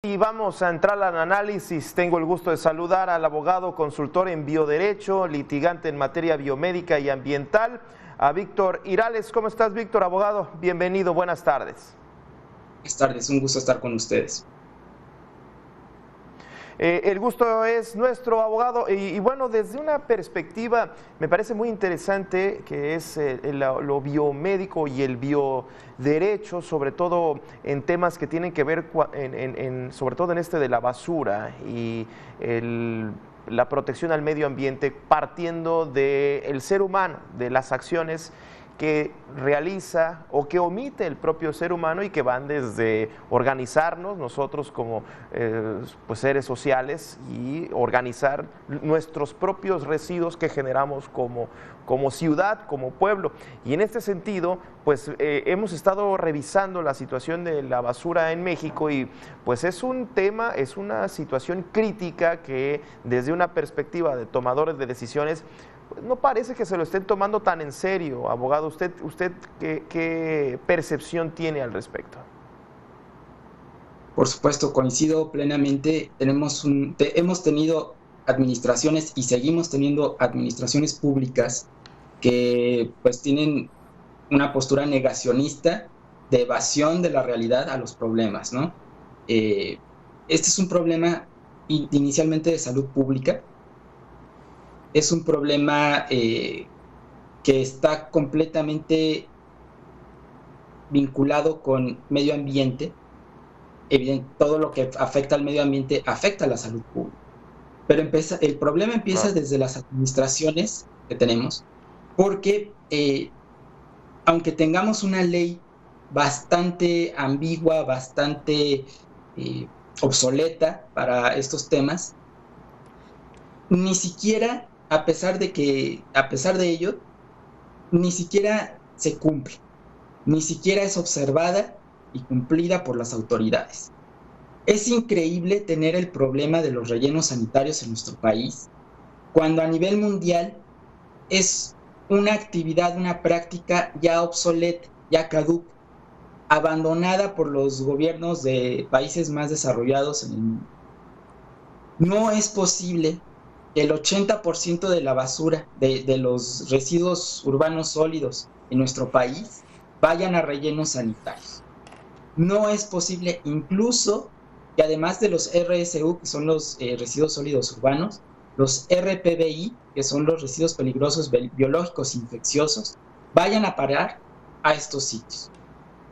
Y vamos a entrar al análisis. Tengo el gusto de saludar al abogado consultor en bioderecho, litigante en materia biomédica y ambiental, a Víctor Irales. ¿Cómo estás, Víctor, abogado? Bienvenido, buenas tardes. Buenas tardes, un gusto estar con ustedes. El gusto es nuestro, abogado, y bueno, desde una perspectiva me parece muy interesante que es lo biomédico y el bioderecho, sobre todo en temas que tienen que ver, sobre todo en este de la basura y la protección al medio ambiente, partiendo del ser humano, de las acciones que realiza o que omite el propio ser humano y que van desde organizarnos nosotros como pues seres sociales y organizar nuestros propios residuos que generamos como ciudad, como pueblo. Y en este sentido, pues hemos estado revisando la situación de la basura en México y pues es un tema, es una situación crítica que desde una perspectiva de tomadores de decisiones no parece que se lo estén tomando tan en serio, abogado. ¿Usted qué percepción tiene al respecto? Por supuesto, coincido plenamente. Hemos tenido administraciones y seguimos teniendo administraciones públicas que pues tienen una postura negacionista de evasión de la realidad a los problemas, ¿no? Este es un problema inicialmente de salud pública. Es un problema que está completamente vinculado con medio ambiente. Todo lo que afecta al medio ambiente afecta a la salud pública. Pero el problema empieza desde las administraciones que tenemos, porque aunque tengamos una ley bastante ambigua, bastante obsoleta para estos temas, ni siquiera, a pesar de ello, ni siquiera se cumple, ni siquiera es observada y cumplida por las autoridades. Es increíble tener el problema de los rellenos sanitarios en nuestro país, cuando a nivel mundial es una actividad, una práctica ya obsoleta, ya caduca, abandonada por los gobiernos de países más desarrollados en el mundo. No es posible que el 80% de la basura, de los residuos urbanos sólidos en nuestro país, vayan a rellenos sanitarios. No es posible, incluso que además de los RSU, que son los residuos sólidos urbanos, los RPBI, que son los residuos peligrosos biológicos infecciosos, vayan a parar a estos sitios.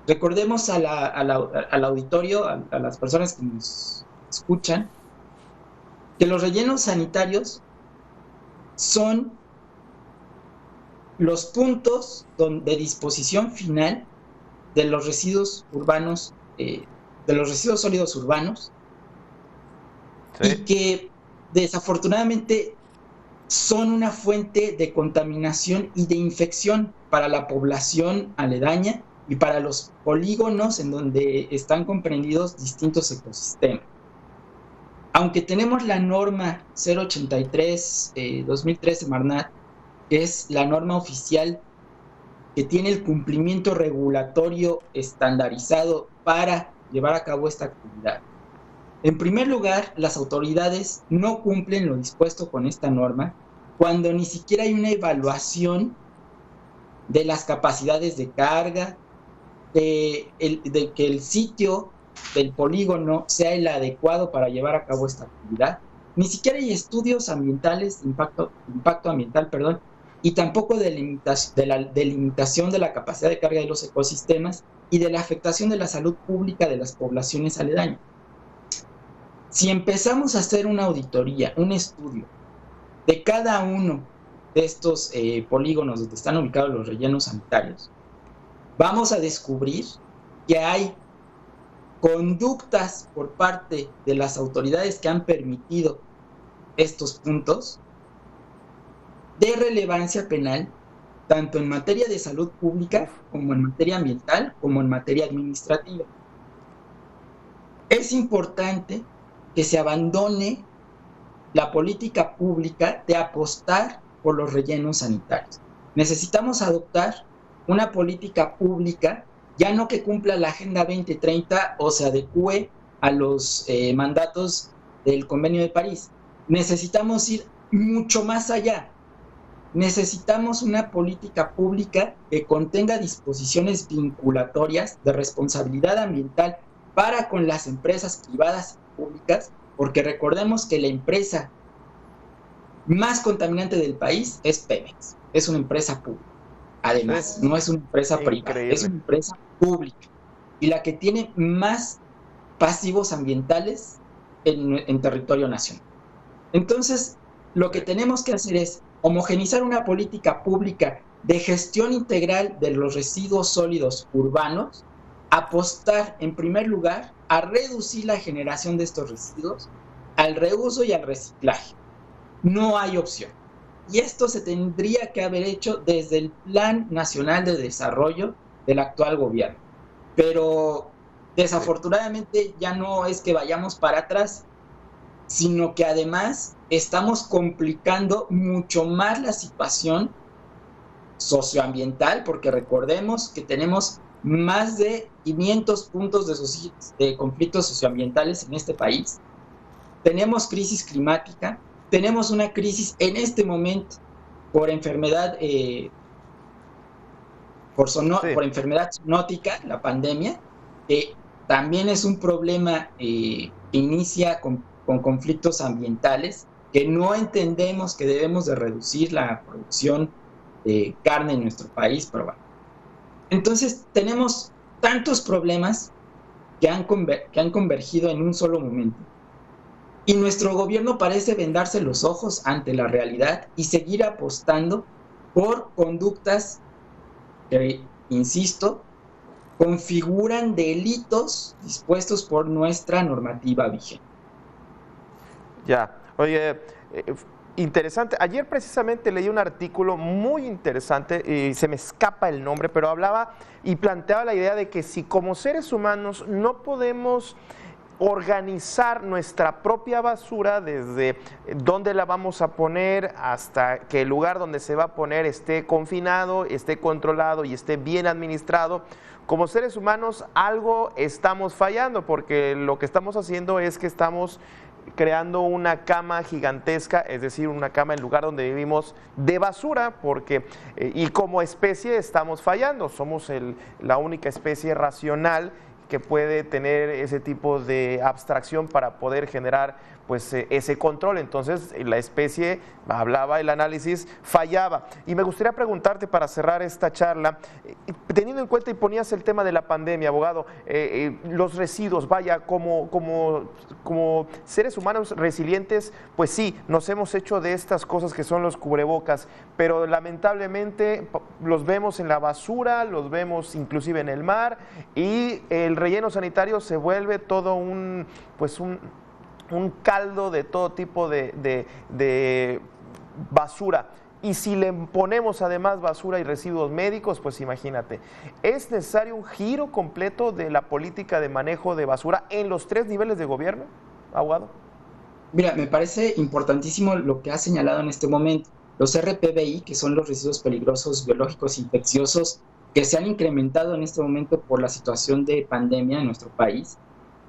Recordemos al auditorio, a las personas que nos escuchan, que los rellenos sanitarios son los puntos de disposición final de los residuos urbanos, de los residuos sólidos urbanos, sí, y que desafortunadamente son una fuente de contaminación y de infección para la población aledaña y para los polígonos en donde están comprendidos distintos ecosistemas. Aunque tenemos la norma 083-2013 Marnat, que es la norma oficial que tiene el cumplimiento regulatorio estandarizado para llevar a cabo esta actividad. En primer lugar, las autoridades no cumplen lo dispuesto con esta norma cuando ni siquiera hay una evaluación de las capacidades de carga, de que el sitio del polígono sea el adecuado para llevar a cabo esta actividad. Ni siquiera hay estudios ambientales, impacto ambiental, perdón, y tampoco de la delimitación de la capacidad de carga de los ecosistemas y de la afectación de la salud pública de las poblaciones aledañas. Si empezamos a hacer una auditoría, un estudio de cada uno de estos polígonos donde están ubicados los rellenos sanitarios, vamos a descubrir que hay conductas por parte de las autoridades que han permitido estos puntos de relevancia penal, tanto en materia de salud pública, como en materia ambiental, como en materia administrativa. Es importante que se abandone la política pública de apostar por los rellenos sanitarios. Necesitamos adoptar una política pública, ya no que cumpla la Agenda 2030 o se adecue a los mandatos del Convenio de París. Necesitamos ir mucho más allá. Necesitamos una política pública que contenga disposiciones vinculatorias de responsabilidad ambiental para con las empresas privadas y públicas, porque recordemos que la empresa más contaminante del país es Pemex, es una empresa pública. Además, no es una empresa privada, es una empresa pública. Y la que tiene más pasivos ambientales en territorio nacional. Entonces, lo que tenemos que hacer es homogeneizar una política pública de gestión integral de los residuos sólidos urbanos, apostar en primer lugar a reducir la generación de estos residuos, al reuso y al reciclaje. No hay opción. Y esto se tendría que haber hecho desde el Plan Nacional de Desarrollo del actual gobierno. Pero desafortunadamente ya no es que vayamos para atrás, sino que además estamos complicando mucho más la situación socioambiental, porque recordemos que tenemos más de 500 puntos de conflictos socioambientales en este país. Tenemos crisis climática, tenemos una crisis en este momento por enfermedad, por enfermedad zoonótica, la pandemia, que también es un problema que inicia con conflictos ambientales, que no entendemos que debemos de reducir la producción de carne en nuestro país, pero bueno. Entonces tenemos tantos problemas que han convergido en un solo momento. Y nuestro gobierno parece vendarse los ojos ante la realidad y seguir apostando por conductas que, insisto, configuran delitos dispuestos por nuestra normativa vigente. Ya, oye, interesante. Ayer precisamente leí un artículo muy interesante, y se me escapa el nombre, pero hablaba y planteaba la idea de que si como seres humanos no podemos organizar nuestra propia basura desde dónde la vamos a poner hasta que el lugar donde se va a poner esté confinado, esté controlado y esté bien administrado, como seres humanos algo estamos fallando, porque lo que estamos haciendo es que estamos creando una cama gigantesca, es decir, una cama en lugar donde vivimos de basura, porque y como especie estamos fallando, somos la única especie racional que puede tener ese tipo de abstracción para poder generar pues ese control. Entonces la especie, hablaba el análisis, fallaba. Y me gustaría preguntarte para cerrar esta charla, teniendo en cuenta y ponías el tema de la pandemia, abogado, los residuos, vaya, como seres humanos resilientes, pues sí, nos hemos hecho de estas cosas que son los cubrebocas, pero lamentablemente los vemos en la basura, los vemos inclusive en el mar, y el relleno sanitario se vuelve todo un caldo de todo tipo de basura. Y si le ponemos además basura y residuos médicos, pues imagínate, ¿es necesario un giro completo de la política de manejo de basura en los 3 niveles de gobierno, abogado? Mira, me parece importantísimo lo que has señalado en este momento. Los RPBI, que son los residuos peligrosos biológicos infecciosos, que se han incrementado en este momento por la situación de pandemia en nuestro país.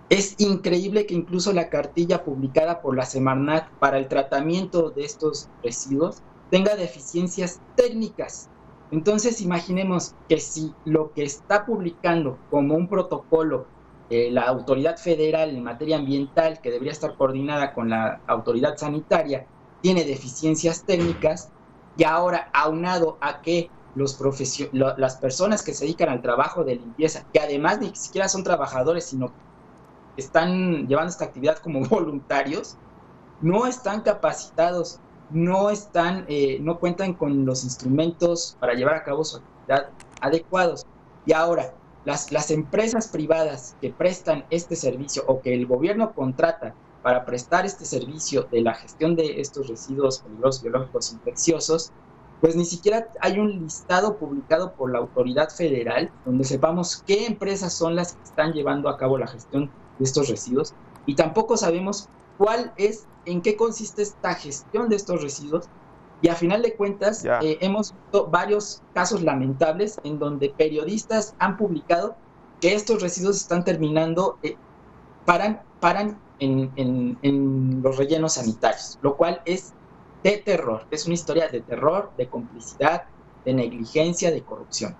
Es increíble que incluso la cartilla publicada por la Semarnat para el tratamiento de estos residuos tenga deficiencias técnicas. Entonces imaginemos que si lo que está publicando como un protocolo la autoridad federal en materia ambiental, que debería estar coordinada con la autoridad sanitaria, tiene deficiencias técnicas, y ahora aunado a que las personas que se dedican al trabajo de limpieza, que además ni siquiera son trabajadores, sino que están llevando esta actividad como voluntarios, no están capacitados, no cuentan con los instrumentos para llevar a cabo su actividad adecuados. Y ahora, las empresas privadas que prestan este servicio o que el gobierno contrata para prestar este servicio de la gestión de estos residuos peligrosos biológicos infecciosos, pues ni siquiera hay un listado publicado por la autoridad federal donde sepamos qué empresas son las que están llevando a cabo la gestión de estos residuos, y tampoco sabemos en qué consiste esta gestión de estos residuos. Y a final de cuentas hemos visto varios casos lamentables en donde periodistas han publicado que estos residuos están terminando paran en los rellenos sanitarios, lo cual es de terror. Es una historia de terror, de complicidad, de negligencia, de corrupción.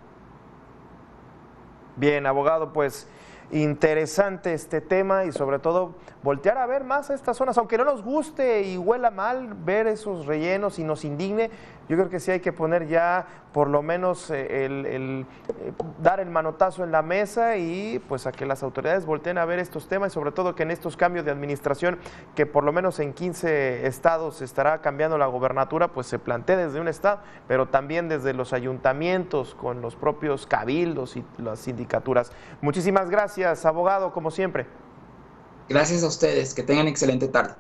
Bien, abogado, pues interesante este tema y sobre todo voltear a ver más a estas zonas, aunque no nos guste y huela mal ver esos rellenos y nos indigne, yo creo que sí hay que poner ya por lo menos dar el manotazo en la mesa y pues a que las autoridades volteen a ver estos temas y sobre todo que en estos cambios de administración, que por lo menos en 15 estados estará cambiando la gobernatura, pues se plantee desde un estado, pero también desde los ayuntamientos, con los propios cabildos y las sindicaturas. Muchísimas gracias, abogado, como siempre. Gracias a ustedes, que tengan excelente tarde.